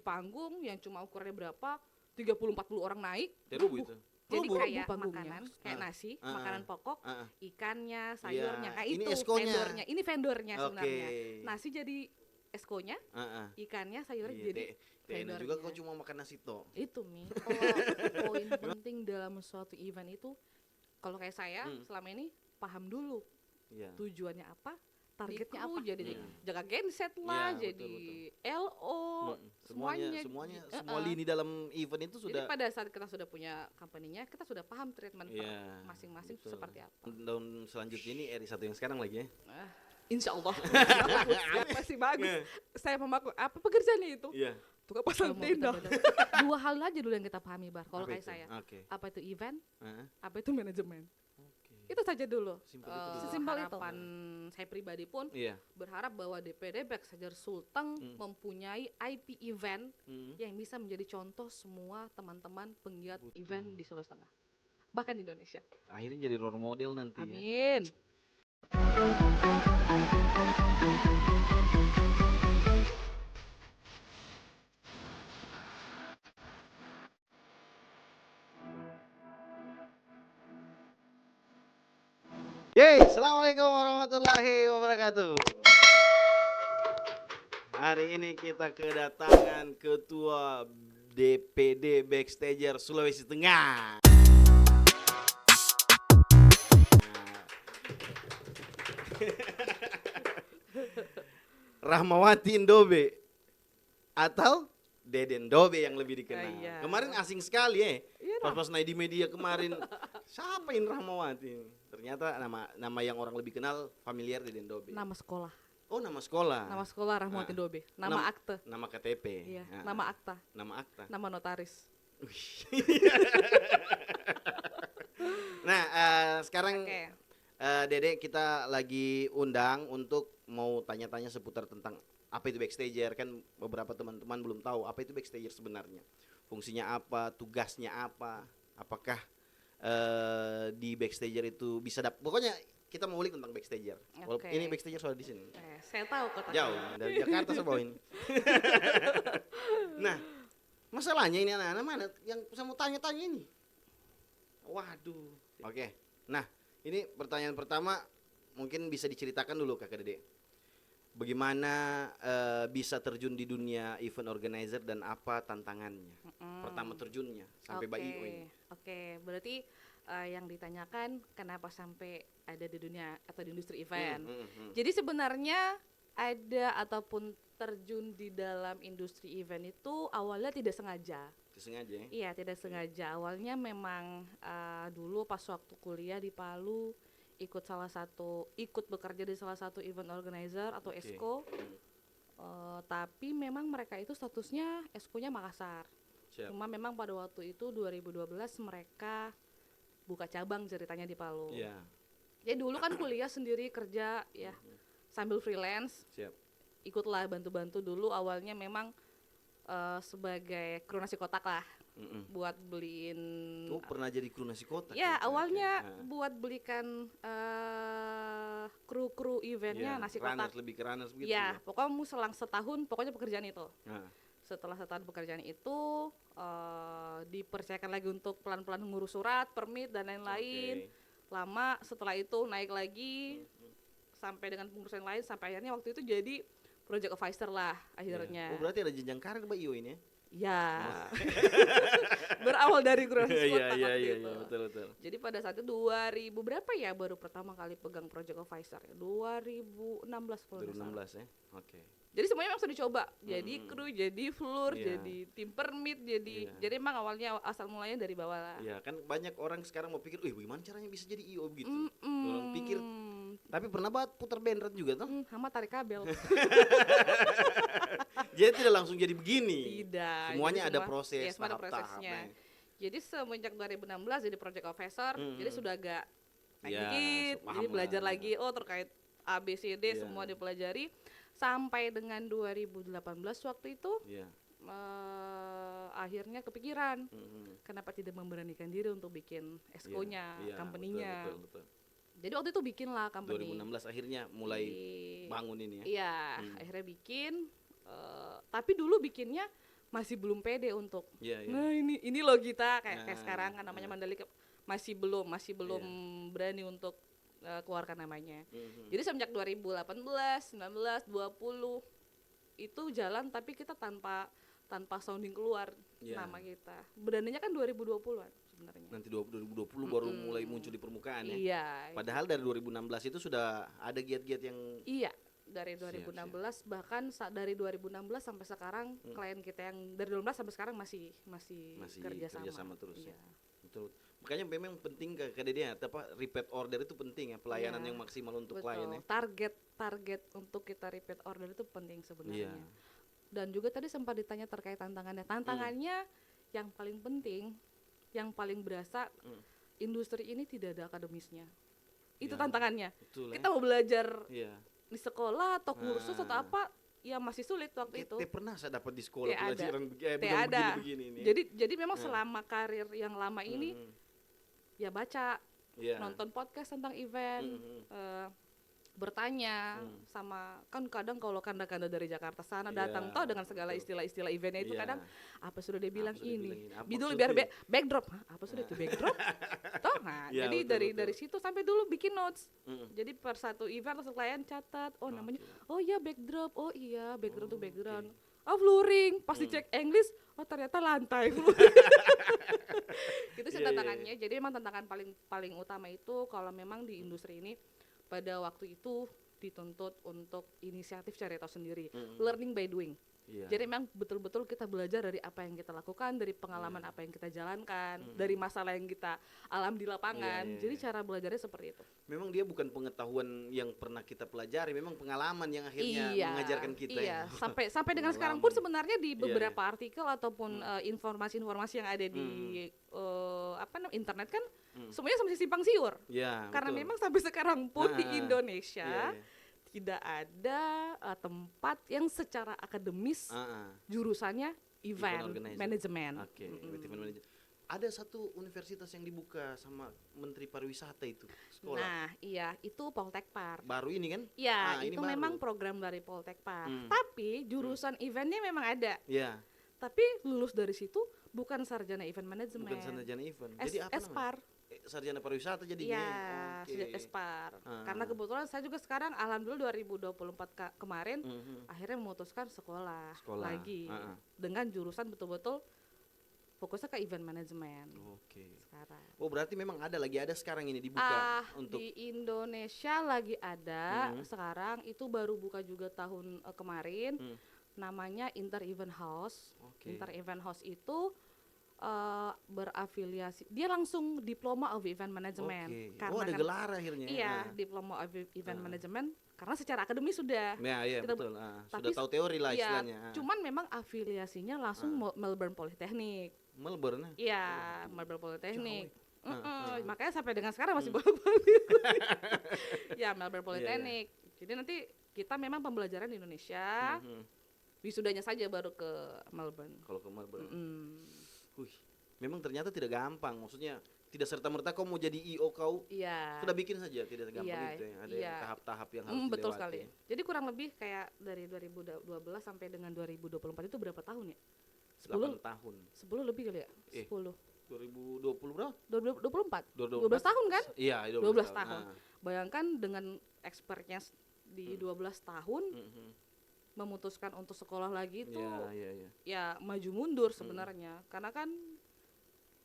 panggung yang cuma ukurannya berapa 30-40 orang naik. Terubu itu. Jadi Rubuh. kayak panggungnya. makanan, kayak nasi, Ah, makanan pokok, ah. ikannya, sayurnya, Iya, kayak ini itu eskonya. vendornya. Ini vendornya sebenarnya. Oke. Nasi jadi eskonya, ikannya, sayurnya Iya, jadi enak juga vendornya. kau cuma makan nasi toh. Itu Mi. Kalau poin penting dalam suatu event itu, kalau kayak saya selama ini paham dulu Iya. tujuannya apa, targetnya Kru apa. jadi Jaga genset lah, Iya, jadi betul. LO, Semuanya semua lini dalam event itu Jadi sudah. pada saat kita sudah punya company-nya, kita sudah paham treatment per Iya, masing-masing betul. seperti apa. Tahun selanjutnya ini RI1 yang sekarang lagi ya. Insya Allah masih bagus. Iya. Saya memaku apa pekerjaannya itu? Iya. Tukang Kalau pasang mau kita tenda. beda. Dua hal aja dulu yang kita pahami Bar, kalau Apa kayak itu? saya. Oke. Apa itu event, Heeh. Apa itu manajemen? Oke. itu saja dulu. Simpel itu dulu. Sesimpel itu. Harapan saya pribadi pun Iya. berharap bahwa DPD Backstage Sulteng mempunyai IP event yang bisa menjadi contoh semua teman-teman penggiat event di Sulawesi Tengah, bahkan di Indonesia. Akhirnya jadi role model nanti ya. Amin. Yeay, assalamualaikum warahmatullahi wabarakatuh. Hari ini kita kedatangan Ketua DPD Backstager Sulawesi Tengah. Rahmawati Ndobe atau Deden Ndobe yang lebih dikenal. Iya. Kemarin asing sekali ya. Iya, Pas naik di media kemarin, siapa ini Rahmawati? Ternyata nama yang orang lebih kenal familiar Deden Ndobe. Nama sekolah. Oh, nama sekolah. Nama sekolah Rahmawati Ah. Ndobe. Nama akte. Nama KTP. Iya, Ah. nama akta. Nama akta. Nama notaris. Nah, sekarang Oke. Dede kita lagi undang untuk mau tanya-tanya seputar tentang apa itu backstager. Kan beberapa teman-teman belum tahu apa itu backstager sebenarnya. Fungsinya apa, tugasnya apa, apakah di backstager itu bisa pokoknya kita mau ulik tentang backstager. Oke. Ini backstager soal di sini. Saya tahu kota. Jauh dari Jakarta sebawah ini. Nah, masalahnya ini anak-anak mana yang saya mau tanya-tanya ini? Waduh. Oke. Nah, ini pertanyaan pertama mungkin bisa diceritakan dulu Kakak Dede. Bagaimana bisa terjun di dunia event organizer dan apa tantangannya? Pertama terjunnya sampai Mbak IO ini. Oke, berarti yang ditanyakan kenapa sampai ada di dunia atau di industri event. Jadi sebenarnya ada ataupun terjun di dalam industri event itu awalnya tidak sengaja. Sengaja ya? Iya, tidak sengaja. Awalnya memang dulu pas waktu kuliah di Palu ikut bekerja di salah satu event organizer atau Oke. ESCO. Tapi memang mereka itu statusnya ESCO-nya Makassar. Siap. Cuma memang pada waktu itu 2012 mereka buka cabang ceritanya di Palu. Iya. Jadi dulu kan kuliah sendiri kerja ya sambil freelance. Siap. Ikutlah bantu-bantu dulu awalnya memang sebagai kru nasi kotak lah buat beliin. Oh, pernah jadi kru nasi kotak? Ya Oke, awalnya oke. buat belikan kru-kru eventnya Iya, nasi runners, kotak. lebih ke runners begitu Ya pokoknya selang setahun pokoknya pekerjaan itu. Nah, Setelah setahun pekerjaan itu dipercayakan lagi untuk pelan-pelan ngurus surat, permit dan lain-lain. oke. Lama setelah itu naik lagi sampai dengan pengurusan lain sampai akhirnya waktu itu jadi project advisor lah akhirnya. Oh, berarti ada jenjang karir Mbak IO ini ya? Ya. Berawal dari kurang Iya, kotak iya, waktu iya, itu. iya, betul, betul. Jadi pada saat itu 2000 berapa ya baru pertama kali pegang project advisor ya? 2016 kalau nggak salah. 2016 ya? Oke. Jadi semuanya memang sudah dicoba. Jadi kru, jadi floor, Iya. jadi tim permit, jadi Iya. jadi emang awalnya asal mulanya dari bawah lah. Iya, kan banyak orang sekarang mau pikir, bagaimana caranya bisa jadi IO begitu? Orang pikir, tapi pernah banget putar bendrat juga tuh. Hama tarik kabel. Jadi tidak langsung jadi begini. Tidak. Semuanya Jadi ada semua- proses, ya, semua ada tahap-tahapnya. prosesnya. Jadi semenjak 2016 jadi project officer, jadi sudah agak naik Ya, dikit, paham jadi belajar lah. lagi terkait ABCD Iya. semua dipelajari sampai dengan 2018 waktu itu Iya. akhirnya kepikiran Mhm. kenapa tidak memberanikan diri untuk bikin ESCO-nya, Iya, company-nya. betul, betul, betul. Jadi waktu itu bikin lah company. 2016 akhirnya mulai Di- bangun ini ya. Iya, akhirnya bikin. Tapi dulu bikinnya masih belum pede untuk Iya, iya. nah ini loh kita kayak Nah, sekarang kan namanya Mandalika masih belum berani untuk keluarkan namanya. Jadi semenjak 2018, 19, 20 itu jalan tapi kita tanpa sounding keluar nama kita. Beraninya kan 2020-an sebenarnya. Nanti 2020 baru mulai muncul di permukaan ya. Iya. Padahal dari 2016 itu sudah ada giat-giat yang Iya, dari 2016 bahkan dari 2016 sampai sekarang klien kita yang dari 2016 sampai sekarang masih kerja sama terus ya. Betul. Makanya memang penting Kak Dede ya, repeat order itu penting ya, pelayanan yang maksimal untuk klien ya. Target untuk kita repeat order itu penting sebenarnya. Dan juga tadi sempat ditanya terkait tantangannya. Tantangannya yang paling penting, yang paling berasa industri ini tidak ada akademisnya. Itu tantangannya. Betul, kita mau belajar di sekolah atau kursus atau apa, ya masih sulit waktu itu. Pernah saya dapat di sekolah pelajaran begini. Jadi memang selama karir yang lama ini ya baca, nonton podcast tentang event, bertanya sama kan kadang kalau kanda-kanda dari Jakarta sana datang toh dengan segala istilah-istilah eventnya itu kadang apa sudah dia bilang ini dulu biar backdrop apa sudah itu backdrop toh jadi dari situ sampai dulu bikin notes jadi per satu event langsung klien catat namanya backdrop background tuh background flooring pas dicek English ternyata lantai itu sih tantangannya. Jadi memang tantangan paling utama itu kalau memang di industri ini pada waktu itu dituntut untuk inisiatif cari tahu sendiri, learning by doing. Jadi memang betul-betul kita belajar dari apa yang kita lakukan, dari pengalaman apa yang kita jalankan, dari masalah yang kita alami di lapangan. Jadi cara belajarnya seperti itu. Memang dia bukan pengetahuan yang pernah kita pelajari, memang pengalaman yang akhirnya mengajarkan kita. Sampai dengan sekarang pun sebenarnya di beberapa artikel ataupun informasi-informasi yang ada di internet kan semuanya masih simpang siur. Karena memang sampai sekarang pun di Indonesia tidak ada tempat yang secara akademis jurusannya event management. Event management. Ada satu universitas yang dibuka sama Menteri Pariwisata itu sekolah. Nah, itu Poltekpar. Baru ini kan? Iya, itu memang program dari Poltekpar. Tapi jurusan eventnya memang ada. Iya. Tapi lulus dari situ bukan sarjana event management. Bukan sarjana event. Jadi apa Espar. Sarjana pariwisata jadinya. Iya, Espar. Karena kebetulan saya juga sekarang alhamdulillah 2024 kemarin akhirnya memutuskan sekolah lagi dengan jurusan betul-betul fokusnya ke event management. Sekarang. Berarti memang ada sekarang ini dibuka untuk di Indonesia lagi ada sekarang itu baru buka juga tahun kemarin. Namanya Inter Event House. Inter Event House itu berafiliasi, dia langsung diploma of event management. Karena ada gelar akhirnya. Iya, diploma of event management karena secara akademis sudah. Iya betul. Sudah tahu teori lah istilahnya. Cuman memang afiliasinya langsung Melbourne Polytechnic. Melbourne? Iya, Melbourne Polytechnic. Makanya sampai dengan sekarang masih bolak-balik. Ya, Melbourne Polytechnic. Jadi nanti kita memang pembelajaran di Indonesia. Wisudanya saja baru ke Melbourne. Kalau ke Melbourne. Memang ternyata tidak gampang. Maksudnya tidak serta-merta kau mau jadi IO kau sudah bikin saja, tidak gampang itu ya. Ada tahap-tahap yang harus dilewati. Betul sekali. Jadi kurang lebih kayak dari 2012 sampai dengan 2024 itu berapa tahun ya? 8 tahun. 10 lebih kali ya? 10. 2020 berapa? 2024. 12 tahun kan? Iya, 12 tahun. Bayangkan dengan expertnya di 12 tahun memutuskan untuk sekolah lagi itu ya maju mundur sebenarnya karena kan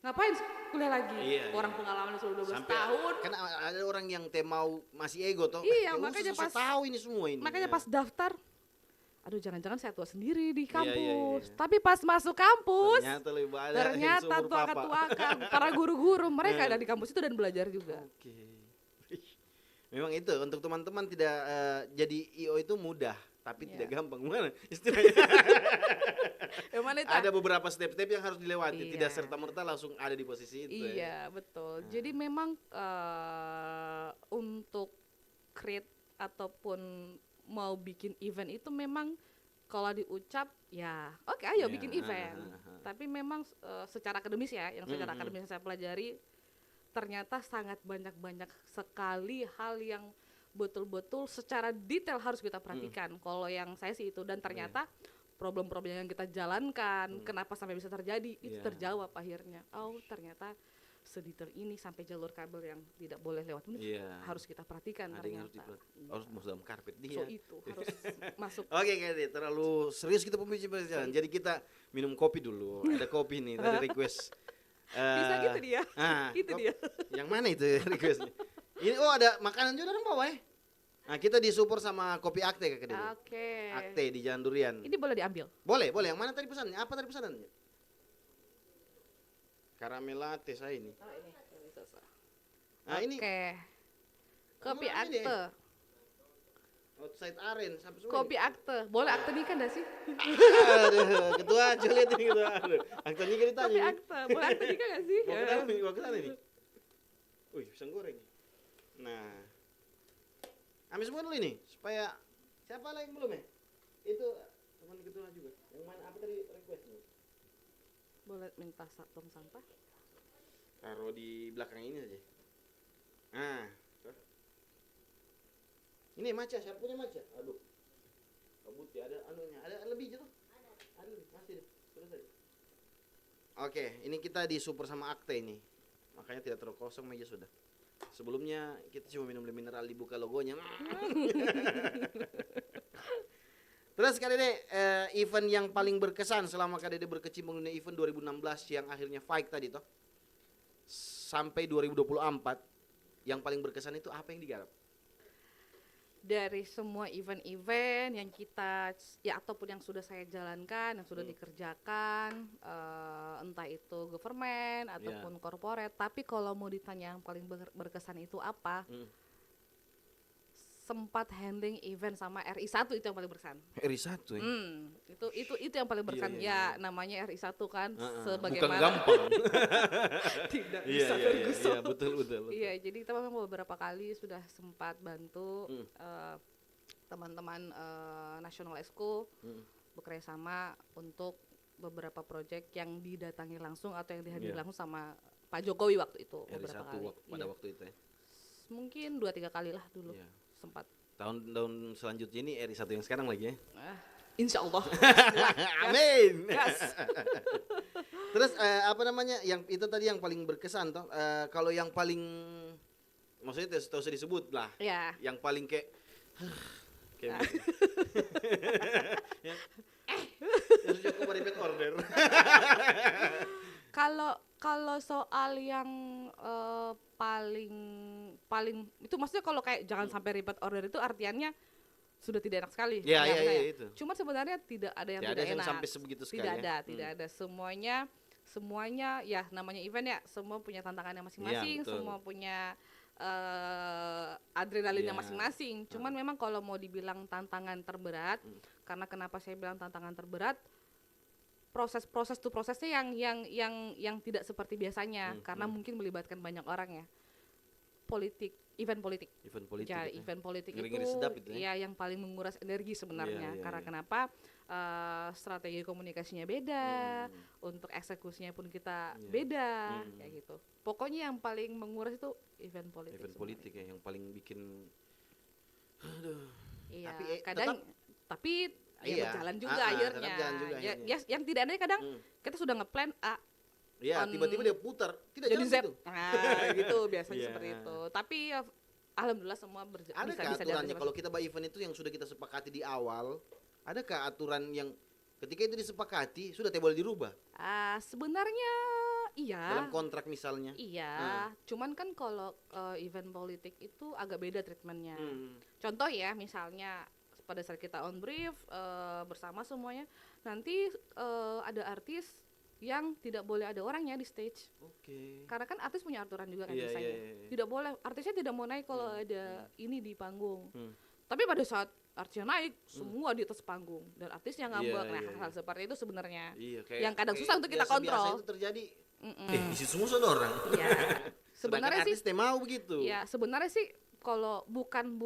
ngapain kuliah lagi orang pengalaman sudah 12 tahun kan ada orang yang mau masih ego toh makanya pas tahu ini semua ini makanya pas daftar aduh jangan-jangan saya tua sendiri di kampus tapi pas masuk kampus ternyata tua-tua para guru-guru mereka ada di kampus itu dan belajar juga. Memang itu untuk teman-teman tidak jadi IO itu mudah tapi tidak gampang. Mana istilahnya? Ada beberapa step-step yang harus dilewati, tidak serta-merta langsung ada di posisi itu. Betul. Jadi memang untuk create ataupun mau bikin event itu memang kalau diucap ayo bikin event. Tapi memang secara akademis yang secara akademis yang saya pelajari ternyata sangat banyak sekali hal yang betul-betul secara detail harus kita perhatikan. Kalau yang saya sih itu dan ternyata problem-problem yang kita jalankan, kenapa sampai bisa terjadi, itu Iya. terjawab akhirnya. Oh, ternyata sedetail ini sampai jalur kabel yang tidak boleh lewat ini Iya. harus kita perhatikan Ada yang harus ternyata. diperhatikan. Harus masuk dalam karpet dia. So itu harus masuk. Oke, Kade, terlalu serius kita pembicaraan. Jadi kita minum kopi dulu. Ada kopi nih, tadi request. Bisa gitu dia. Gitu dia. Yang mana itu requestnya? Ini ada makanan juga orang bawa ya. Nah, kita disupport sama kopi Akte Kak Dede. Oke. Akte di Jalan Durian. Ini boleh diambil. Boleh, boleh. Yang mana tadi pesannya? Apa tadi pesanannya? Karamel latte saya ini. Oh, ini. Nah, ini Oke. Kopi Nomor ini. akte. outside aren sampai semua. Kopi akte. Boleh akte nikah enggak sih? Aduh, ketua aja lihat ini ketua. Aduh, akte nikah ditanya. Kopi ini. akte. Boleh akte nikah enggak sih? Mau ke dalam nih, mau ke sana nih. Wih, pisang goreng. Nah. Ambil semua dulu ini supaya siapa lagi yang belum ya? Itu teman ketua juga. Yang mana apa tadi requestnya? Boleh minta tong sampah? Taruh di belakang ini aja. Nah. Ini maca, siapa punya maca? Aduh. Kabut ya, ada anunya. Ada lebih aja tuh? Ada lebih, masih deh. Selesai. Oke, ini kita disupport sama Akte ini. Makanya tidak terlalu kosong meja sudah. Sebelumnya kita cuma minum mineral dibuka logonya. Terus Kak Dede, event yang paling berkesan selama Kak Dede berkecimpung di event 2016 yang akhirnya fight tadi toh. Sampai 2024 yang paling berkesan itu apa yang digarap? Dari semua event-event yang kita ya ataupun yang sudah saya jalankan, yang sudah dikerjakan, entah itu government ataupun corporate, tapi kalau mau ditanya yang paling berkesan itu apa? Sempat handling event sama RI1 itu yang paling berkesan. RI1 ya? Itu yang paling berkesan. Iya. Ya namanya RI1 kan Bukan sebagaimana gampang. tidak Iya, bisa iya, tergusur. iya, betul. Iya, jadi kita memang beberapa kali sudah sempat bantu teman-teman National Exco bekerja sama untuk beberapa proyek yang didatangi langsung atau yang dihadiri Iya. langsung sama Pak Jokowi waktu itu beberapa RI1 kali. pada Iya. waktu itu ya. Mungkin 2-3 kali lah dulu Iya. sempat. Tahun selanjutnya ini RI1 yang sekarang lagi ya. Insya Allah. Amin. Gas. Terus apa namanya yang itu tadi yang paling berkesan toh. Kalau yang paling maksudnya tidak usah disebut lah. Ya. Yang paling kayak kayak yang cukup repeat order. Kalau soal yang paling itu maksudnya kalau kayak jangan sampai repeat order itu artiannya sudah tidak enak sekali. Iya, pandangan saya. itu. Cuma sebenarnya tidak ada yang Tidak tidak ada yang enak. sampai sebegitu sekali Tidak ya. ada, tidak ada. Semuanya ya namanya event ya, semua punya tantangannya masing-masing, Iya, betul. semua punya adrenalinnya Iya. masing-masing. Cuman memang kalau mau dibilang tantangan terberat, karena kenapa saya bilang tantangan terberat, prosesnya yang tidak seperti biasanya, karena mungkin melibatkan banyak orang ya. Event politik. Event politik. Ya, gitu ya. event politik Ngeri-ngeri itu sedap itu ya. ya yang paling menguras energi sebenarnya. Iya, iya, Karena iya. kenapa? Strategi komunikasinya beda, untuk eksekusinya pun kita Iya. beda, kayak gitu. Pokoknya yang paling menguras itu event politik. Event sebenarnya. politik ya yang paling bikin Iya, Tapi, kadang tapi ya Iya. berjalan juga Tetap akhirnya. jalan juga Ya, akhirnya. yang tidak ada kadang kita sudah ngeplan A ya On- tiba-tiba dia putar tidak jadi jalan Z. gitu. Nah, gitu biasanya Iya. seperti itu. Tapi ya, alhamdulillah semua Adakah bisa aturannya jalan kalau kita buat event itu yang sudah kita sepakati di awal? Adakah aturan yang ketika itu disepakati sudah tidak boleh dirubah sebenarnya iya. dalam kontrak misalnya? Iya, cuman kan kalau event politik itu agak beda treatmentnya. Hmm. Contoh ya, misalnya pada saat kita on brief bersama semuanya, nanti ada artis yang tidak boleh ada orangnya di stage. Oke. Karena kan artis punya aturan juga kan Iya, biasanya. iya, iya. Tidak boleh, artisnya tidak mau naik kalau ada ini di panggung. Hmm. Tapi pada saat artisnya naik, semua di atas panggung dan artisnya ngambek. Iya, Nah, iya, hal iya. seperti itu sebenarnya. Iya, Yang kadang susah untuk kita biasa-biasa kontrol. itu terjadi. Isi semua sudah orang. Ya, sebenarnya sih artis teh mau begitu. ya sebenarnya sih kalau bukan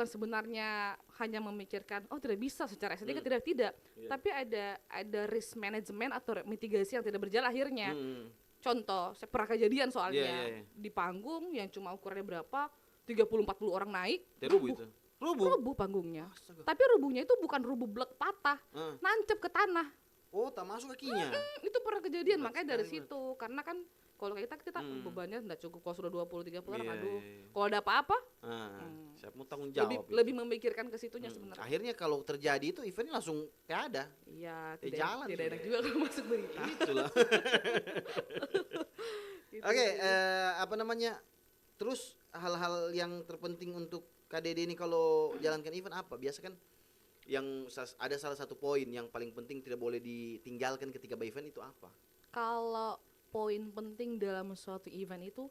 sebenarnya hanya memikirkan oh tidak bisa secara estetika tidak Iya. tapi ada risk management atau mitigasi yang tidak berjalan akhirnya. Hmm. Contoh saya pernah kejadian soalnya Iya, iya, iya. di panggung yang cuma ukurannya berapa 30-40 orang naik Terubu rubuh. itu. Rubuh panggungnya. Astaga. Tapi rubuhnya itu bukan rubuh blek patah, nancep ke tanah. Oh, tak masuk kakinya. Itu pernah kejadian, Berat makanya dari sekali, situ. Karena kan kalau kita bebannya nggak cukup kalau sudah 20-30 orang, Iya, aduh. iya. Kalau ada apa-apa, Siapa mau tanggung jawab? itu? lebih memikirkan ke situnya sebenarnya. Akhirnya kalau terjadi itu eventnya langsung kayak ada. Iya, jalan tidak sudah. enak juga kalau masuk berita. Itulah. Gitu Oke, sih. apa namanya? Terus hal-hal yang terpenting untuk KDD ini kalau jalankan event apa? Biasa kan yang ada salah satu poin yang paling penting tidak boleh ditinggalkan ketika event itu apa? Kalau poin penting dalam suatu event itu,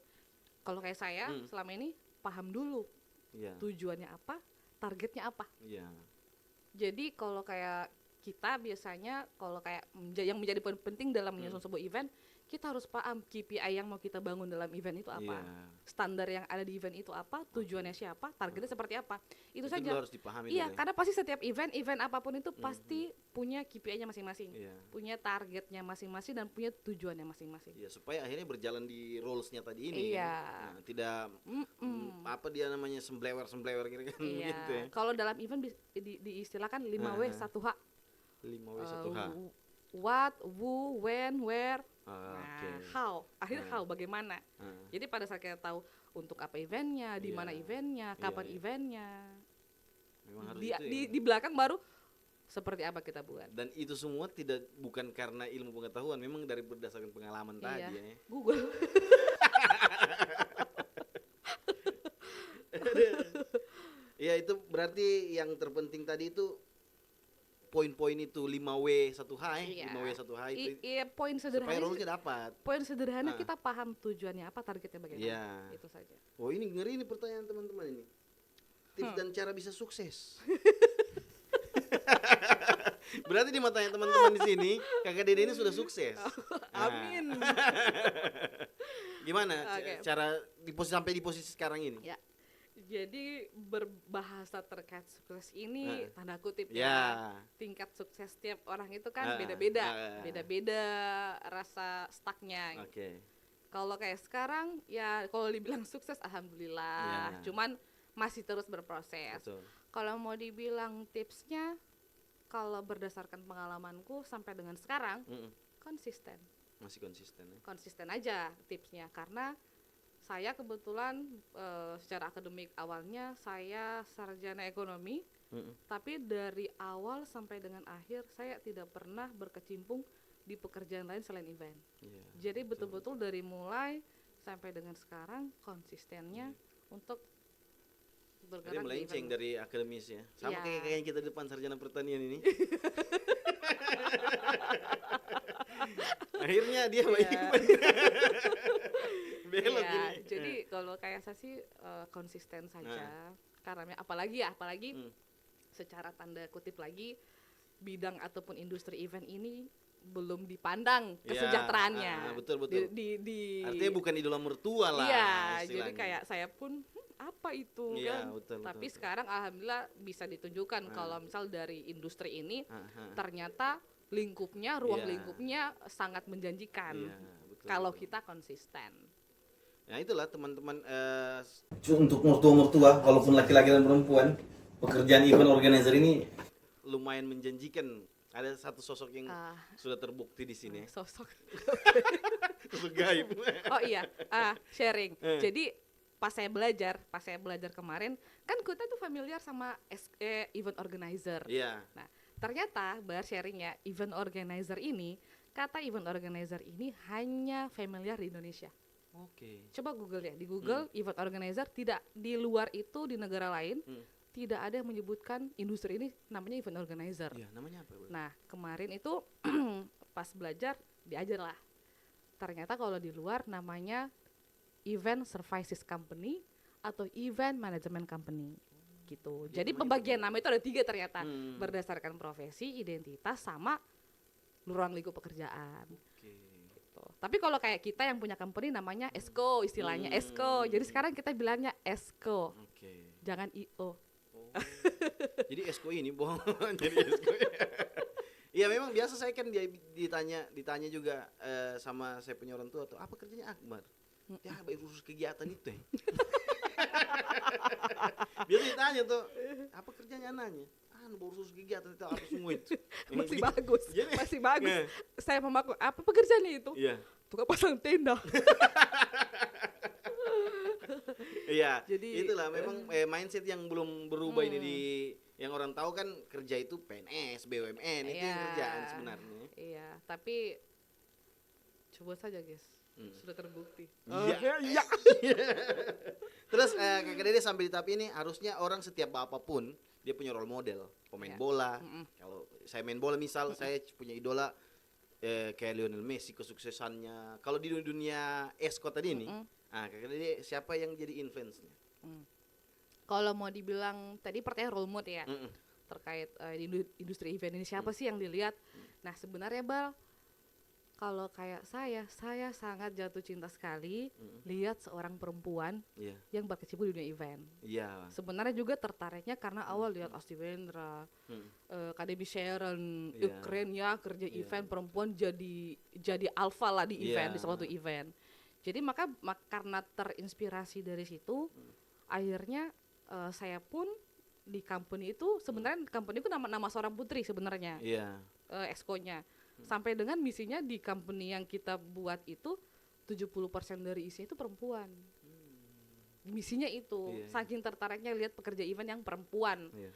kalau kayak saya selama ini paham dulu Iya. tujuannya apa, targetnya apa. Iya. Jadi kalau kayak kita biasanya kalau kayak yang menjadi poin penting dalam menyusun sebuah event, kita harus paham KPI yang mau kita bangun dalam event itu apa, Iya. standar yang ada di event itu apa, tujuannya siapa, targetnya seperti apa. Itu Itu saja. dulu harus dipahami Iya, dulu ya. karena pasti setiap event apapun itu pasti punya KPI-nya masing-masing, Iya. punya targetnya masing-masing dan punya tujuannya masing-masing. Iya, supaya akhirnya berjalan di rules-nya tadi ini. Iya. Nah, tidak apa dia namanya semblewer gitu kan Iya. gitu ya. Kalau dalam event diistilahkan 5W 1H. 5W1H. What, who, when, where, Oke. how. Akhirnya how, bagaimana. Jadi pada saat kita tahu untuk apa eventnya, di mana Iya. eventnya, kapan Iya. eventnya, Memang harus di, itu ya. di belakang baru seperti apa kita buat. Dan itu semua bukan karena ilmu pengetahuan, memang dari berdasarkan pengalaman Iya. tadi ya. Google. Ya itu berarti yang terpenting tadi itu poin-poin itu 5W1H Iya. 5W1H itu Iya, poin supaya sederhana. rule-nya dapat. Poin sederhana Ah. kita paham tujuannya apa, targetnya bagaimana. Iya. Itu saja. Oh ini ngeri nih pertanyaan teman-teman ini. Tips dan cara bisa sukses. Berarti di matanya teman-teman di sini, Kakak Dede ini sudah sukses. Amin. Gimana Oke. cara sampai di posisi sekarang ini? Ya. Jadi berbahasa terkait sukses ini tanda kutip Ya. ya. Tingkat sukses setiap orang itu kan beda-beda. Beda-beda rasa stucknya. Oke. Kalau kayak sekarang ya kalau dibilang sukses alhamdulillah. Ya. Cuman masih terus berproses. Betul. Kalau mau dibilang tipsnya, kalau berdasarkan pengalamanku sampai dengan sekarang konsisten. Masih konsisten ya. Konsisten aja tipsnya karena saya kebetulan secara akademik awalnya saya sarjana ekonomi, tapi dari awal sampai dengan akhir saya tidak pernah berkecimpung di pekerjaan lain selain event. Iya. Jadi betul-betul dari mulai sampai dengan sekarang konsistennya untuk Jadi bergerak di melenceng event. dari akademis ya. Sama Iya. kayak kita di depan sarjana pertanian ini. Akhirnya dia Iya. belok Iya, gini. jadi kalau kayak saya sih konsisten saja. Karena apalagi secara tanda kutip lagi bidang ataupun industri event ini belum dipandang Iya, kesejahteraannya. betul. Artinya bukan idola mertua lah. Iya, jadi istilahnya. kayak saya pun apa itu Iya, kan. betul, Tapi betul. sekarang alhamdulillah bisa ditunjukkan kalau misal dari industri ini ternyata ruang Iya. lingkupnya sangat menjanjikan. Iya, betul, Kalau betul. kita konsisten. Nah itulah teman-teman untuk mertua-mertua walaupun laki-laki dan perempuan pekerjaan event organizer ini lumayan menjanjikan. Ada satu sosok yang sudah terbukti di sini. Sosok. Sosok gaib. Oh iya, sharing. Jadi pas saya belajar kemarin, kan kita tuh familiar sama event organizer. Iya. Nah, ternyata sharing ya, event organizer ini, kata event organizer ini hanya familiar di Indonesia. Oke. Coba Google ya, di Google event organizer tidak di luar itu di negara lain tidak ada yang menyebutkan industri ini namanya event organizer. Iya, namanya apa? Bu? Nah, kemarin itu pas belajar diajar lah. Ternyata kalau di luar namanya event services company atau event management company gitu. Jadi pembagian nama itu ada 3 ternyata berdasarkan profesi, identitas sama ruang lingkup pekerjaan. Oke. Gitu. Tapi kalau kayak kita yang punya company namanya ESCO istilahnya ESCO. Jadi sekarang kita bilangnya ESCO. Oke. Jangan IO. Oh. Jadi esko ini bohong. Jadi esko. Iya memang biasa saya kan ditanya juga sama saya punya orang tua tuh apa kerjanya Akbar? Ya baik khusus kegiatan itu ya. Biasa ditanya tuh, apa kerjanya nanya? Baru usus gigi atau apa semua itu. Masih bagus, Jadi- masih bagus. Nah. Saya memaku, apa pekerjaannya itu? Iya. Tukang pasang tenda. Iya. Jadi, Itulah memang mindset yang belum berubah ini di yang orang tahu kan kerja itu PNS, BUMN itu yang Iya. kerjaan sebenarnya. Iya, tapi coba saja guys, sudah terbukti. Iya. Terus Kakak Dede sampai di tahap ini harusnya orang setiap apapun dia punya role model, pemain Iya. bola. Kalau saya main bola misal saya punya idola kayak Lionel Messi kesuksesannya. Kalau di dunia e-sport tadi nih, Kakak Dede siapa yang jadi influence-nya? Kalau mau dibilang tadi pertanyaan role model ya, Mm-mm. terkait di industri event ini siapa sih yang dilihat? Nah sebenarnya Bal, kalau kayak saya sangat jatuh cinta sekali lihat seorang perempuan Iya. yang berkecimpung di dunia event. Iya. Sebenarnya juga tertariknya karena awal lihat Asti Wendra, KDB Sharon, Iya. keren ya kerja Iya. event perempuan jadi alpha lah di event, Iya. di suatu event. Jadi karena terinspirasi dari situ, akhirnya saya pun di company itu sebenarnya company itu nama seorang putri sebenarnya, Iya. exco-nya. Sampai dengan misinya di company yang kita buat itu 70% dari isinya itu perempuan. Misinya itu, Iya. saking tertariknya lihat pekerja event yang perempuan. Iya.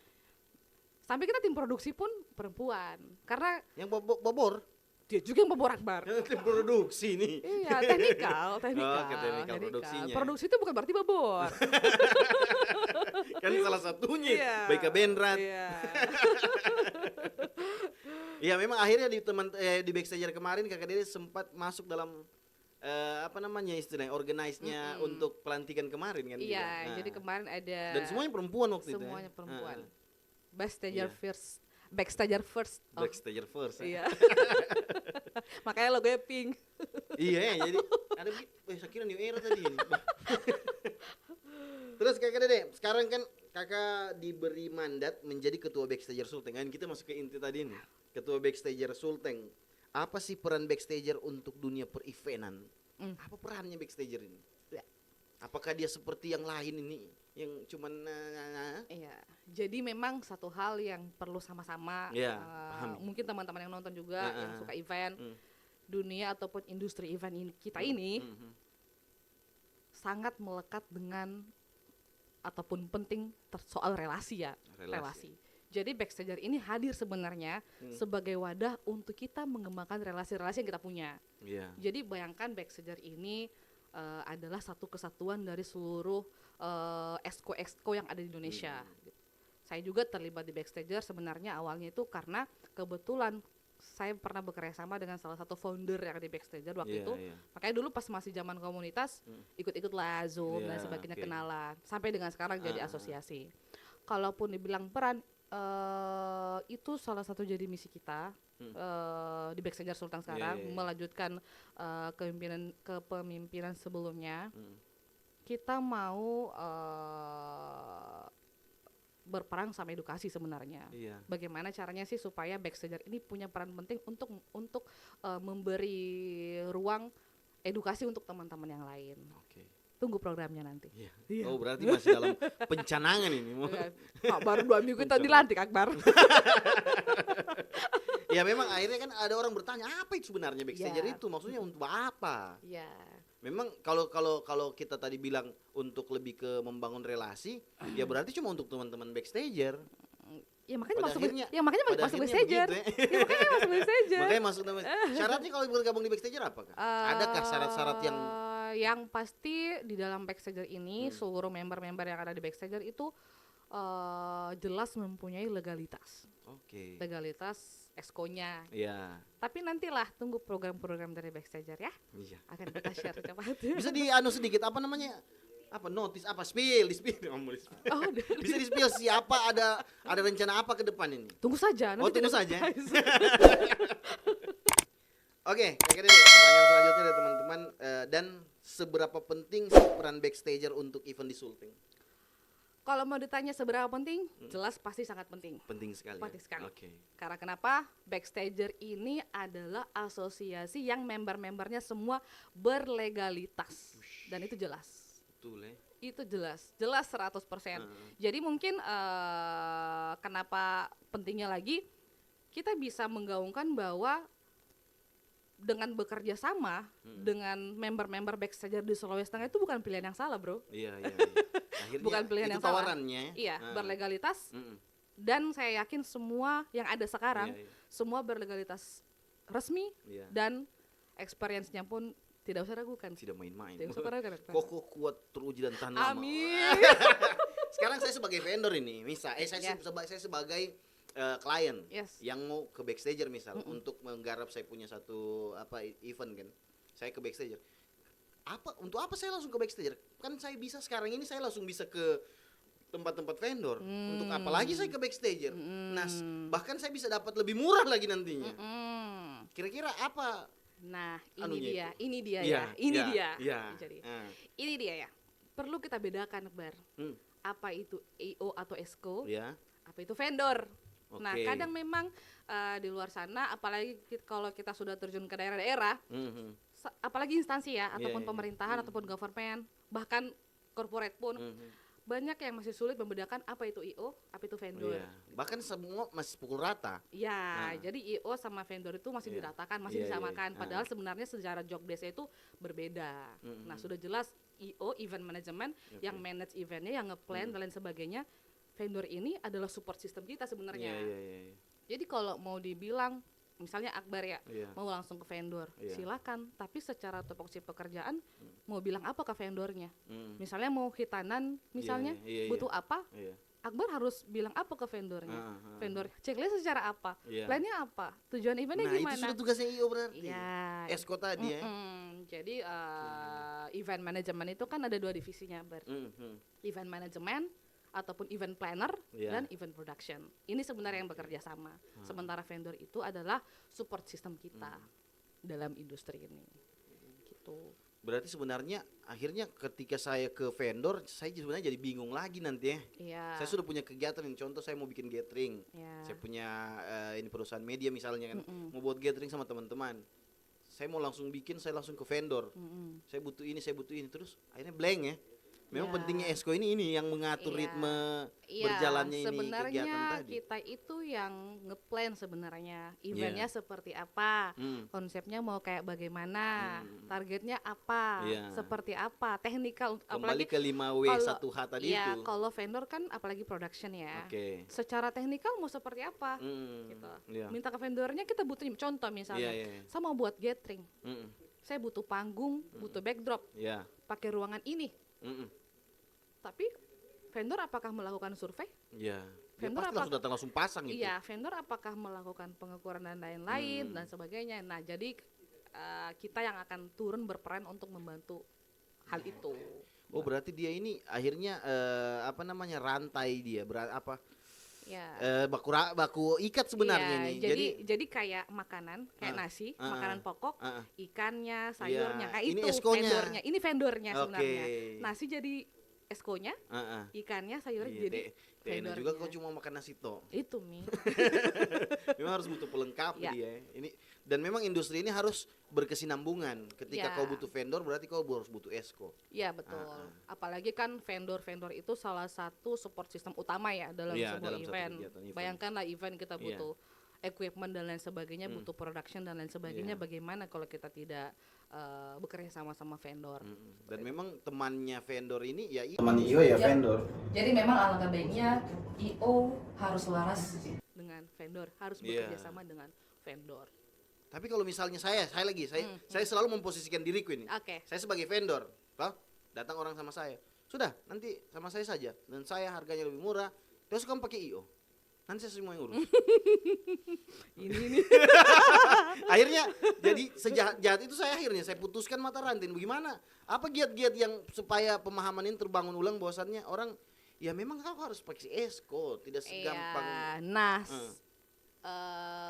Sampai kita tim produksi pun perempuan. Karena Yang bobor dia juga yang borak-bar. tim produksi nih. Iya, teknikal. Oke, teknikal produksinya. Produksi itu bukan berarti bobor. Kan salah satunya Iya. Baika Benrat. Iya. Iya memang akhirnya di backstage kemarin Kakak Dede sempat masuk dalam apa namanya istilahnya organize-nya untuk pelantikan kemarin kan Iya, juga. Nah. jadi kemarin ada Dan semuanya perempuan waktu itu. semuanya Ya? perempuan. Heeh. Backstager Iya. first. Backstager first. Oh, Backstager first. Ya. iya. Makanya logonya pink. Iya ya, jadi ada saya kira New Era tadi ini. Terus Kakak Dede, sekarang kan Kakak diberi mandat menjadi ketua Backstager Sulteng. Kan kita masuk ke inti tadi nih. Ketua Backstager Sulteng. Apa sih peran Backstager untuk dunia per-eventan? Apa perannya Backstager ini? Ya. Apakah dia seperti yang lain ini yang cuman Iya. Jadi memang satu hal yang perlu sama-sama Iya, pahami. mungkin teman-teman yang nonton juga yang suka event, dunia ataupun industri event kita ini sangat melekat dengan ataupun penting soal relasi ya, relasi. Jadi Backstager ini hadir sebenarnya sebagai wadah untuk kita mengembangkan relasi-relasi yang kita punya. Iya. Jadi bayangkan Backstager ini adalah satu kesatuan dari seluruh exco yang ada di Indonesia. Saya juga terlibat di Backstager sebenarnya awalnya itu karena kebetulan saya pernah bekerja sama dengan salah satu founder yang di Backstager waktu Iya, itu. iya. Makanya dulu pas masih zaman komunitas ikut-ikut lah Zoom dan Iya, sebagainya, oke. kenalan sampai dengan sekarang jadi asosiasi. Kalaupun dibilang peran itu salah satu jadi misi kita di Backstager Sultan sekarang, Iya, iya. melanjutkan kepemimpinan sebelumnya. Kita mau berperang sama edukasi sebenarnya. Iya. Bagaimana caranya sih supaya Backstager ini punya peran penting untuk memberi ruang edukasi untuk teman-teman yang lain. Oke. Tunggu programnya nanti. Iya. Iya. Oh, berarti masih dalam pencanangan ini. Baru 2 minggu kita dilantik Akbar. Ya memang akhirnya kan ada orang bertanya apa itu sebenarnya Backstager Ya. itu maksudnya untuk apa? Iya. Memang kalau kita tadi bilang untuk lebih ke membangun relasi, ya berarti cuma untuk teman-teman Backstager. Ya makanya Pada masuk akhirnya- ya makanya pada masuk akhirnya Backstager. begitu Ya makanya masuk Backstager. Makanya masuk nama. Syaratnya kalau bergabung di Backstager apakah? Adakah syarat-syarat yang pasti di dalam Backstager ini seluruh member-member yang ada di Backstager itu jelas mempunyai legalitas. Oke. Legalitas exco-nya. Iya. Tapi nantilah tunggu program-program dari Backstager ya. Iya. Akan kita share cepat. Bisa sedikit apa namanya? Apa notis apa di spill. Oh, Bisa di spill siapa ada rencana apa ke depan ini? tunggu saja. Oh, nanti tunggu tidak saja. surprise. Oke, kayak deh pertanyaan selanjutnya dari teman-teman dan seberapa penting sih peran Backstager untuk event di Sulteng? Kalau mau ditanya seberapa penting, jelas pasti sangat penting. Penting sekali. Penting sekali. Oke. Karena kenapa? Backstager ini adalah asosiasi yang member-membernya semua berlegalitas. Dan itu jelas. Betul ya. Itu jelas 100%. Heeh. Jadi mungkin kenapa pentingnya lagi kita bisa menggaungkan bahwa dengan bekerja sama dengan member-member Backstager di Sulawesi Tengah itu bukan pilihan yang salah, bro. Iya, iya, iya. Akhirnya Bukan pilihan itu yang salah. tawarannya. Iya, Heeh. berlegalitas Mm-mm. dan saya yakin semua yang ada sekarang Iya, iya. semua berlegalitas resmi Iya. dan experience-nya pun tidak usah ragukan. Tidak main-main. Tidak usah ragukan. Kokoh, kuat, teruji dan tahan lama. Amin. Sekarang saya sebagai vendor ini, Ya. saya sebagai klien Yes. yang mau ke Backstager misal untuk menggarap saya punya satu event kan. Saya ke Backstager. Untuk apa saya langsung ke Backstager? Kan saya bisa sekarang ini saya langsung bisa ke tempat-tempat vendor. Untuk apa lagi saya ke Backstager? Nah, bahkan saya bisa dapat lebih murah lagi nantinya. Kira-kira apa? Nah, Anunya ini dia Iya, ya. Ini iya, dia. iya. Jadi, Ah. ini dia ya. Perlu kita bedakan, Bar. Hmm. Apa itu EO atau ESCO? Ya. Apa itu vendor? Nah, Oke. kadang memang di luar sana, apalagi kalau kita sudah terjun ke daerah-daerah, Mhm. apalagi instansi ya, ataupun iya. pemerintahan, ataupun government, bahkan corporate pun, banyak yang masih sulit membedakan apa itu IO, apa itu vendor. Iya. Bahkan semua masih pukul rata. Ya, jadi IO sama vendor itu masih Iya. diratakan, masih Iya, iya, disamakan. iya. Padahal sebenarnya secara job desk itu berbeda. Nah, sudah jelas IO, event management, yang manage eventnya, yang ngeplan dan lain sebagainya. Vendor ini adalah support system kita sebenarnya. Iya, iya, iya. Jadi kalau mau dibilang, misalnya Akbar ya, Iya. mau langsung ke vendor, Iya. silakan. Tapi secara tupoksi pekerjaan, mau bilang apa ke vendornya? Mm. Misalnya mau hitanan, misalnya iya, iya. butuh apa? Iya. Akbar harus bilang apa ke vendornya? Ah, ah, Vendor checklist secara apa? Iya. Plannya apa? Tujuan eventnya Nah, gimana? itu sudah tugasnya IO berarti. Iya. Esko tadi ya. Jadi event management itu kan ada dua divisinya, Bar. Mhm. Event management ataupun event planner Iya. dan event production. Ini sebenarnya yang bekerja sama. Sementara vendor itu adalah support system kita dalam industri ini. Gitu. Berarti sebenarnya akhirnya ketika saya ke vendor, saya sebenarnya jadi bingung lagi nanti ya. Iya. Saya sudah punya kegiatan yang contoh saya mau bikin gathering. Iya. Saya punya ini perusahaan media misalnya kan, mau buat gathering sama teman-teman. Saya mau langsung bikin, saya langsung ke vendor. Saya butuh ini, terus akhirnya blank ya. Memang Ya. pentingnya Esko ini yang mengatur Iya. ritme Iya, berjalannya ini sebenarnya kegiatan tadi. kita itu yang ngeplan sebenarnya eventnya Iya. seperti apa, Hmm. konsepnya mau kayak bagaimana, targetnya apa, Iya. seperti apa, teknikal, Kembali apalagi ke 5W1H tadi iya, itu. kalau vendor kan apalagi production ya, Oke. secara teknikal mau seperti apa, gitu. Iya. Minta ke vendornya kita butuh contoh misalnya, Iya, iya. saya mau buat gathering, Mm-mm. saya butuh panggung, butuh backdrop, Iya. pakai ruangan ini, Mm-mm. tapi vendor apakah melakukan survei? Iya. Dia Vendor pasti apa- langsung datang langsung pasang itu. Iya, vendor apakah melakukan pengukuran dan lain-lain dan sebagainya. Nah, jadi kita yang akan turun berperan untuk membantu hal itu. Oh, berarti dia ini akhirnya rantai dia Ya. baku ikat sebenarnya Iya, nih. jadi kayak makanan, kayak nasi, makanan pokok, ikannya, sayurnya, kayak Ini itu eskonya. vendornya. Ini vendornya sebenarnya. Oke. Nasi jadi eskonya, ikannya, sayurnya Iya, jadi enak vendornya. juga kau cuma makan nasi toh. Itu Mi. Memang harus butuh pelengkap Ya. dia. Ini dan memang industri ini harus berkesinambungan. Ketika Ya. kau butuh vendor berarti kau harus butuh esko. Iya betul. Apalagi kan vendor-vendor itu salah satu support system utama ya dalam Iya, sebuah dalam satu event. kegiatan event. Bayangkanlah event kita Iya. butuh equipment dan lain sebagainya, butuh production dan lain sebagainya. Iya. Bagaimana kalau kita tidak bekerja sama-sama vendor? Dan memang temannya vendor ini ya teman IO ya vendor. Jadi memang alangkah baiknya IO harus selaras dengan vendor, harus Iya. bekerja sama dengan vendor. Tapi kalau misalnya saya selalu memposisikan diriku ini. Oke. Saya sebagai vendor, toh, datang orang sama saya. Sudah, nanti sama saya saja dan saya harganya lebih murah. Terus kamu pakai IO. Nanti saya semua yang urus. Ini Akhirnya jadi sejahat-jahat itu saya putuskan mata rantai. Bagaimana? Apa giat-giat yang supaya pemahaman ini terbangun ulang bahwasannya orang ya memang kau harus pakai esko, tidak segampang. iya. Nah,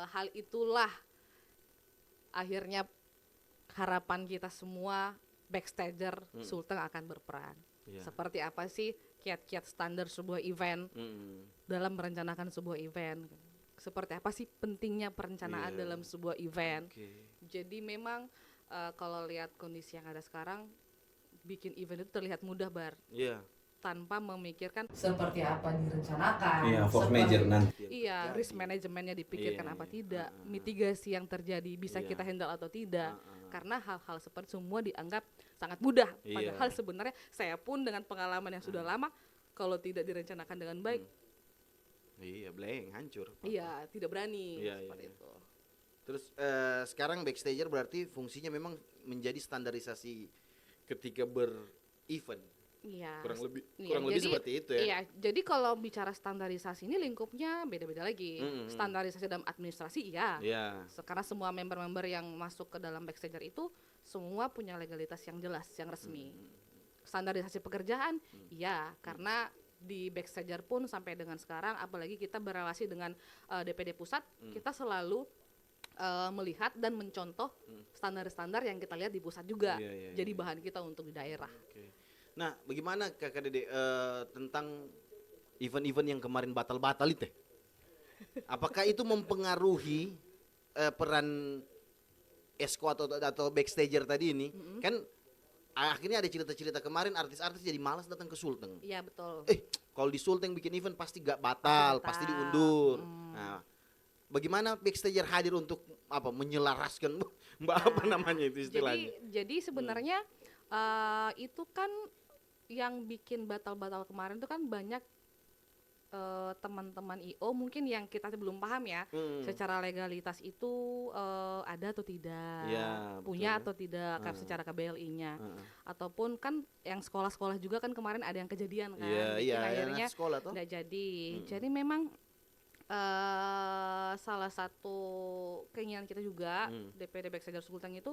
hal itulah akhirnya harapan kita semua backstager Sulteng akan berperan. Iya. Seperti apa sih kiat-kiat standar sebuah event dalam merencanakan sebuah event? Seperti apa sih pentingnya perencanaan Iya. dalam sebuah event? Oke. Jadi memang kalau lihat kondisi yang ada sekarang bikin event itu terlihat mudah Bar, Iya. tanpa memikirkan seperti apa direncanakan. Iya, force major nanti. Iya, risk manajemennya dipikirkan Iya, apa iya. tidak, mitigasi yang terjadi bisa Iya. kita handle atau tidak. Ah. Karena hal-hal seperti semua dianggap sangat mudah. Iya. Padahal sebenarnya saya pun dengan pengalaman yang sudah lama, kalau tidak direncanakan dengan baik, Iya, blank, hancur. iya tidak berani Iya, seperti iya. itu. Terus sekarang backstager berarti fungsinya memang menjadi standarisasi ketika ber-event. Iya. Kurang lebih Iya, kurang lebih jadi- seperti itu ya. Iya, jadi kalau bicara standarisasi ini lingkupnya beda-beda lagi. Standarisasi dalam administrasi iya. Iya. Karena semua member-member yang masuk ke dalam backstager itu semua punya legalitas yang jelas, yang resmi. Standarisasi pekerjaan, iya, karena di backstager pun sampai dengan sekarang, apalagi kita berrelasi dengan DPD pusat, kita selalu melihat dan mencontoh standar-standar yang kita lihat di pusat juga, Iya, iya, jadi iya. bahan kita untuk di daerah. Oke. Nah, bagaimana Kakak Dede tentang event-event yang kemarin batal-batal itu? Apakah itu mempengaruhi peran esko atau backstager tadi ini? Kan akhirnya ada cerita-cerita kemarin artis-artis jadi malas datang ke Sulteng. Iya betul. Kalau di Sulteng bikin event pasti gak batal, Pasti pasti batal. diundur. Nah, bagaimana backstager hadir untuk apa menyelaraskan mbak apa namanya itu istilahnya? Jadi sebenarnya itu kan yang bikin batal-batal kemarin itu kan banyak teman-teman IO mungkin yang kita belum paham ya secara legalitas itu ada atau tidak, Ya, punya betul. atau tidak secara KBLI-nya, ataupun kan yang sekolah-sekolah juga kan kemarin ada yang kejadian kan, Iya, bikin iya, akhirnya anak sekolah tuh. nggak jadi. Jadi memang salah satu keinginan kita juga DPD Backstager Sulteng itu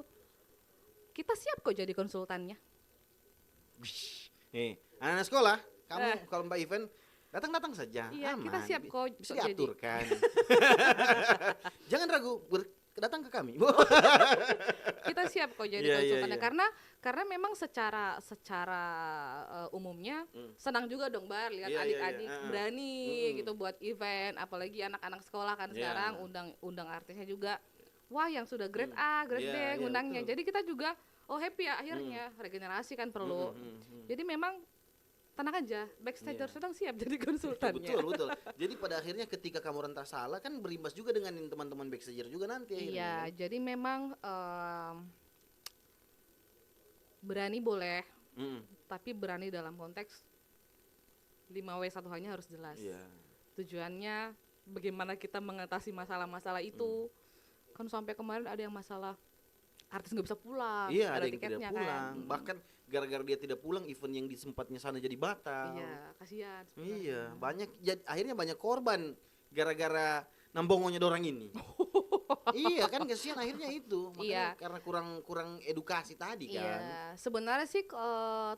kita siap kok jadi konsultannya. Nih, anak-anak sekolah, kamu kalau mbak event datang-datang saja. Iya, aman. kita siap kok Bisa jadi. diaturkan. Jangan ragu, datang ke kami. Kita siap kok jadi Iya, iya, konsultannya iya. karena memang secara umumnya senang juga dong Bar lihat Iya, iya, adik-adik iya. berani gitu buat event, apalagi anak-anak sekolah kan Iya. sekarang undang artisnya juga. Wah, yang sudah grade A, grade Iya, B iya, ngundangnya. betul. Jadi kita juga happy ya akhirnya regenerasi kan perlu. Jadi memang tenang aja, backstager Iya. sedang siap jadi konsultannya. Betul. Jadi pada akhirnya ketika kamu rentah salah kan berimbas juga dengan teman-teman backstager juga nanti akhirnya. Iya, kan? jadi memang berani boleh, tapi berani dalam konteks 5W1H-nya harus jelas. Iya. Tujuannya bagaimana kita mengatasi masalah-masalah itu. Kan sampai kemarin ada yang masalah artis nggak bisa pulang, Iya, nggak ada yang tidak tiketnya pulang. kan. Bahkan gara-gara dia tidak pulang, event yang di tempatnya sana jadi batal. Iya, kasihan. Iya, banyak akhirnya banyak korban gara-gara nambongonya dorang ini. Iya kan kasihan akhirnya itu. Makanya Iya. karena kurang edukasi tadi kan. Iya, sebenarnya sih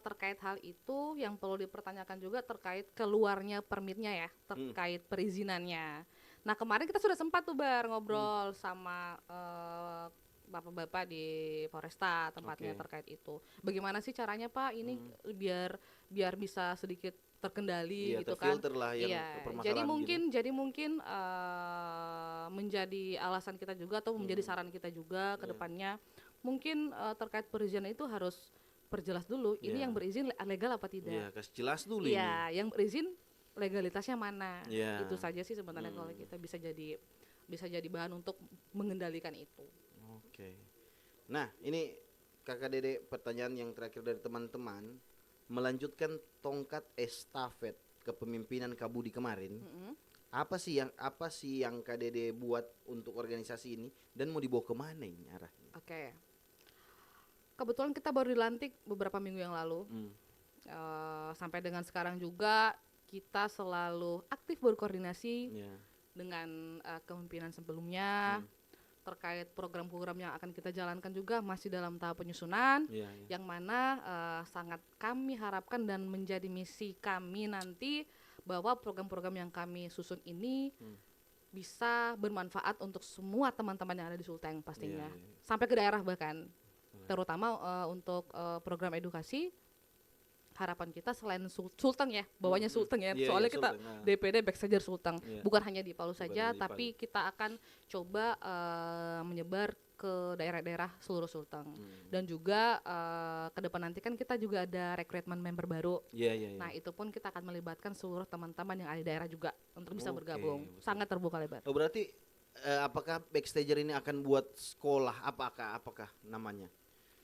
terkait hal itu yang perlu dipertanyakan juga terkait keluarnya permitnya ya, terkait perizinannya. Nah kemarin kita sudah sempat tuh Bar ngobrol sama bapak-bapak di Foresta tempatnya Oke. terkait itu. Bagaimana sih caranya Pak ini biar bisa sedikit terkendali Iya, gitu kan? terfilter lah yang Iya, permasalahan jadi mungkin menjadi alasan kita juga atau menjadi saran kita juga ke Iya. depannya mungkin terkait perizinan itu harus perjelas dulu ini Iya. yang berizin legal apa Iya, tidak. kasih jelas dulu ini. Iya, yang berizin legalitasnya mana. Iya. Itu saja sih sebenarnya kalau kita bisa jadi bahan untuk mengendalikan itu. Oke. Nah, ini Kakak Dede pertanyaan yang terakhir dari teman-teman, melanjutkan tongkat estafet kepemimpinan Kabudi kemarin. Apa sih yang Kak Dede buat untuk organisasi ini dan mau dibawa kemana ini arahnya? Oke. Kebetulan kita baru dilantik beberapa minggu yang lalu. Sampai dengan sekarang juga kita selalu aktif berkoordinasi Iya. dengan kepemimpinan sebelumnya terkait program-program yang akan kita jalankan juga masih dalam tahap penyusunan, Iya, iya. yang mana sangat kami harapkan dan menjadi misi kami nanti bahwa program-program yang kami susun ini bisa bermanfaat untuk semua teman-teman yang ada di Sulteng pastinya, Iya, iya. sampai ke daerah bahkan, terutama untuk program edukasi. Harapan kita selain Sulteng ya, bawahnya Sulteng ya, Iya, soalnya iya, kita Sulteng, nah. DPD Backstager Sulteng, Iya. bukan hanya di Palu Bukan saja, hanya di tapi kita akan coba menyebar ke daerah-daerah seluruh Sulteng. Dan juga ke depan nanti kan kita juga ada rekrutmen member baru. Iya, iya, iya. Nah, itu pun kita akan melibatkan seluruh teman-teman yang ada di daerah juga untuk bisa Oke, bergabung. betul. Sangat terbuka lebar. Oh, berarti apakah Backstager ini akan buat sekolah apakah namanya?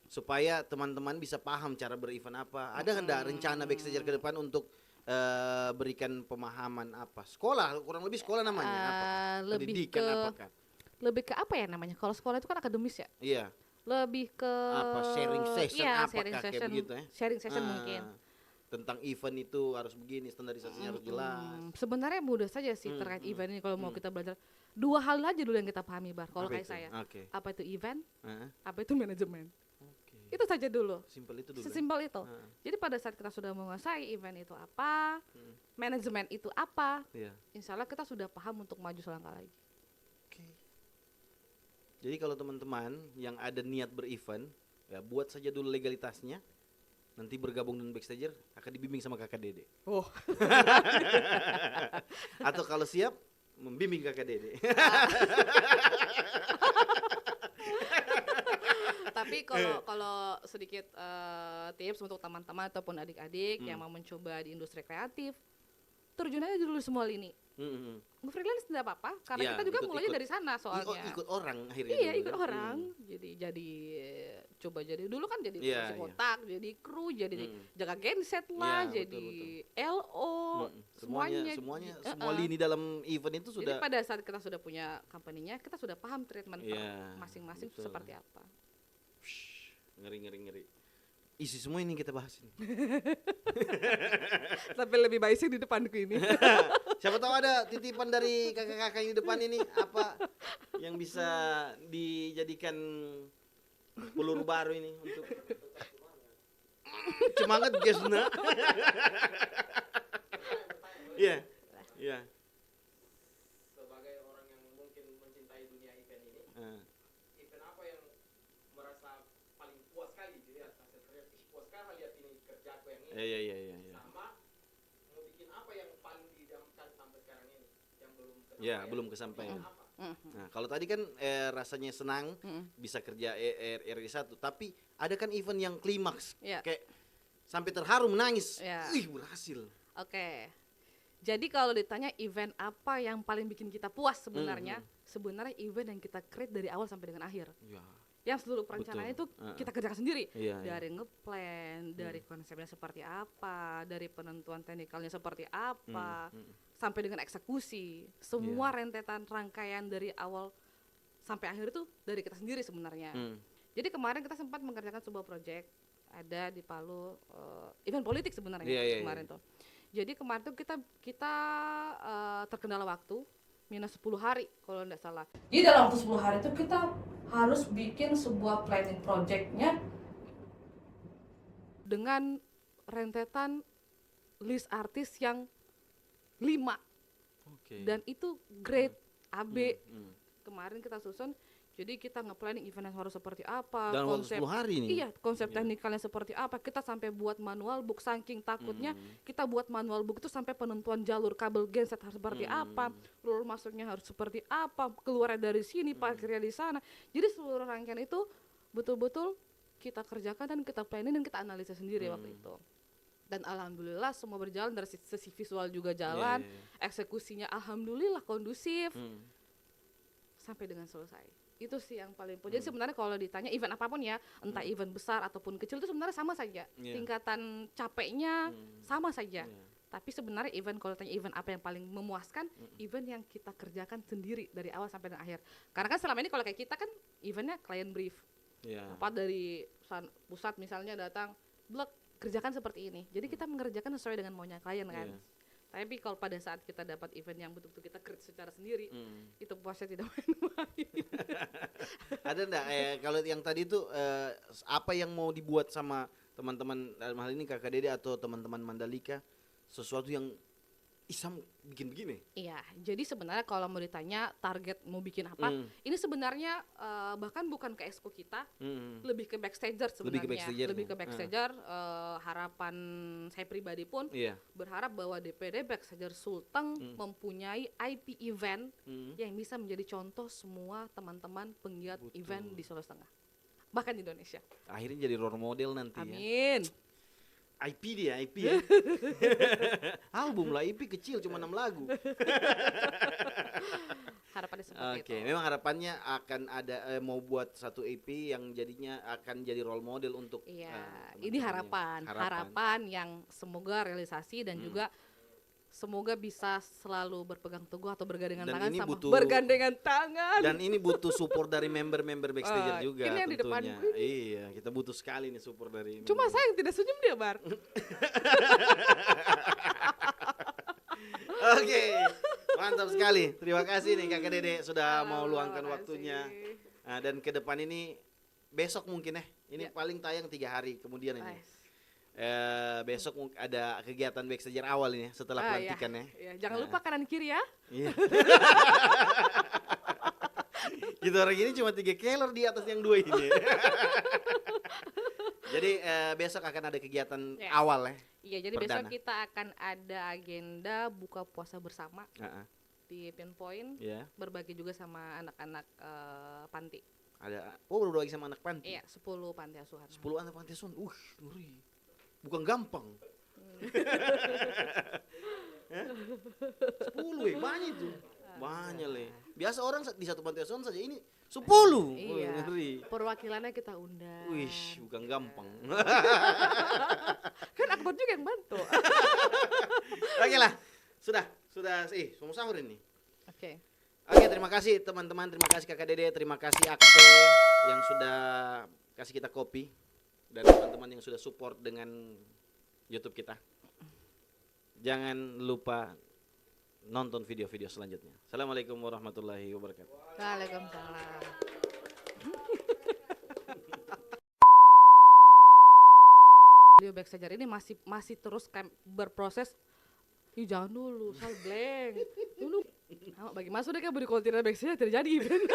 Supaya teman-teman bisa paham cara berevent apa. Ada enggak rencana Backstager ke depan untuk berikan pemahaman apa? Sekolah, kurang lebih sekolah namanya apa? Lebih Pendidikan ke apakah? lebih ke apa ya namanya? Kalau sekolah itu kan akademis ya. Iya. Lebih ke Apa sharing session iya, apakah sharing kayak session, begitu ya? sharing session Ah, mungkin. Tentang event itu harus begini, standarisasinya harus jelas. Sebenarnya mudah saja sih terkait event ini kalau mau kita belajar. Dua hal aja dulu yang kita pahami, Bar. Kalau Apa kayak itu? saya. Oke. Apa itu event? Ah, Apa itu manajemen? Oke. Itu saja dulu. Simpel itu dulu. ya? Sesimpel itu. Ah, Jadi pada saat kita sudah menguasai event itu apa, manajemen itu apa, Iya. insya Allah kita sudah paham untuk maju selangkah lagi. Oke. Jadi kalau teman-teman yang ada niat berevent, ya buat saja dulu legalitasnya. Nanti bergabung dengan Backstager akan dibimbing sama Kakak Dede. Oh, Atau kalau siap membimbing Kakak Dede. Tapi kalau sedikit tips untuk teman-teman ataupun adik-adik yang mau mencoba di industri kreatif, terjun aja dulu semua lini. Freelance tidak apa-apa, karena Iya, kita juga ikut- mulainya ikut. dari sana soalnya. Ikut orang akhirnya. Iya, dulu ikut kan? orang. Jadi coba jadi dulu kan jadi Iya, produksi iya. kotak, jadi kru, jadi jaga genset lah, Iya, jadi betul, LO, Semuanya semua lini dalam event itu Jadi sudah. pada saat kita sudah punya company-nya, kita sudah paham treatment per Iya, masing-masing betul. seperti apa. Ngeri. Isi semua ini kita bahas ini. tapi lebih baik sih di depanku ini. Siapa tahu ada titipan dari kakak-kakak yang di depan ini apa yang bisa dijadikan peluru baru ini untuk semangat guys nah. Iya. Iya. Sebagai orang yang mungkin mencintai dunia event ini, Ah, event apa yang merasa paling puas sekali dilihat hasil kerja? Puas sekali lihat ini kerjaku yang ini. Iya. Sama mau bikin apa yang paling didamkan sampai sekarang ini yang belum kesampaian. Ya, belum kesampaian. Apa? Nah, kalau tadi kan rasanya senang bisa kerja RI1, tapi ada kan event yang klimaks Iya. kayak sampai terharu menangis. Iya. Ih, berhasil. Oke. Jadi kalau ditanya event apa yang paling bikin kita puas sebenarnya, sebenarnya event yang kita create dari awal sampai dengan akhir. Ya. Yang seluruh perencanaan itu Betul. kita kerjakan sendiri. Iya, Dari ngeplan, dari konsepnya seperti apa, dari penentuan teknikalnya seperti apa, sampai dengan eksekusi. Semua rentetan rangkaian dari awal sampai akhir itu dari kita sendiri sebenarnya. Jadi kemarin kita sempat mengerjakan sebuah proyek ada di Palu, event politik sebenarnya Iya. kemarin tuh. Jadi kemarin tuh kita terkendala waktu minus 10 hari kalau tidak salah. Jadi dalam waktu 10 hari itu kita harus bikin sebuah planning projectnya dengan rentetan list artis yang 5 Oke. dan itu grade AB. Hmm. Kemarin kita susun, jadi kita nge-planning event yang harus seperti apa, Dalam waktu 10 hari nih. Iya, konsep teknikalnya seperti apa. Kita sampai buat manual book, saking takutnya kita buat manual book itu sampai penentuan jalur kabel genset harus seperti apa, lulur masuknya harus seperti apa, keluarnya dari sini, parkirnya di sana. Jadi seluruh rangkaian itu betul-betul kita kerjakan dan kita planning dan kita analisa sendiri waktu itu. Dan alhamdulillah semua berjalan, dari sisi visual juga jalan, eksekusinya alhamdulillah kondusif sampai dengan selesai. Itu sih yang paling penting. Jadi sebenarnya kalau ditanya event apapun ya, entah event besar ataupun kecil itu sebenarnya sama saja. Tingkatan capeknya sama saja. Tapi sebenarnya event, kalau tanya event apa yang paling memuaskan, event yang kita kerjakan sendiri dari awal sampai dengan akhir. Karena kan selama ini kalau kayak kita kan eventnya client brief. Apa dari pusat misalnya datang, blok kerjakan seperti ini. Jadi kita mengerjakan sesuai dengan maunya klien kan. Tapi kalau pada saat kita dapat event yang betul-betul kita create secara sendiri, itu puasnya tidak main-main. Ada enggak kalau yang tadi itu apa yang mau dibuat sama teman-teman dalam hal ini Kakak Dede atau teman-teman Mandalika, sesuatu yang Isam bikin begini. Iya, jadi sebenarnya kalau mau ditanya target mau bikin apa, ini sebenarnya bahkan bukan ke exco kita, lebih ke backstager sebenarnya. Lebih ke backstager. Harapan saya pribadi pun Iya. berharap bahwa DPD Backstager Sulteng mempunyai IP event yang bisa menjadi contoh semua teman-teman penggiat event di Sulawesi Tengah, bahkan di Indonesia. Akhirnya jadi role model nanti ya. Amin. IP dia, IP ya. Album lah IP kecil cuma 6 lagu. Harapannya seperti Oke, itu. memang harapannya akan ada mau buat satu EP yang jadinya akan jadi role model untuk Iya, teman-teman ini yang- harapan yang semoga realisasi dan juga semoga bisa selalu berpegang teguh atau bergandengan Dan tangan ini sama butuh- bergandengan tangan. Dan ini butuh support dari member-member Backstager juga ini yang di tentunya. depanku Iya, kita butuh sekali nih support dari Cuma member. saya yang tidak senyum dia, Bar. Oke, mantap sekali. Terima kasih nih Kakak Dede sudah mau luangkan Terima waktunya. kasih. Nah, dan ke depan ini besok mungkin ya. Ini Ya. paling tayang 3 hari kemudian ini. Nice. Besok ada kegiatan Backstager awal ini ya, setelah Iya. pelantikan ya. Iya, jangan lupa kanan kiri ya. Iya. Kita orang ini cuma 3 kelor di atas yang 2 ini. Jadi besok akan ada kegiatan Ya. awal ya. Iya, jadi besok Perdana. kita akan ada agenda buka puasa bersama di Pinpoint, Ya, berbagi juga sama anak-anak panti. ada. Oh, berbagi sama anak panti. Iya, 10 panti asuhan. 10 anak panti asuhan. Ngeri. Bukan gampang. 10 banyak itu. Banyak le. Biasa orang di satu panti asuhan saja ini 10. Iya. Ngeri. Perwakilannya kita undang. Wih, bukan gampang. Kan Akbar juga yang bantu. Oke lah. Sudah semua sahur ini. Oke. Oke, terima kasih teman-teman, terima kasih Kakak Dede, terima kasih Akte yang sudah kasih kita kopi dan teman-teman yang sudah support dengan YouTube kita. Jangan lupa nonton video-video selanjutnya. Assalamualaikum warahmatullahi wabarakatuh. Waalaikumsalam. Beliau Backstager ini masih terus berproses. Ih, jangan dulu, blank. Dulu. Bagi masuk deh kan budi kontinel Backstager terjadi event.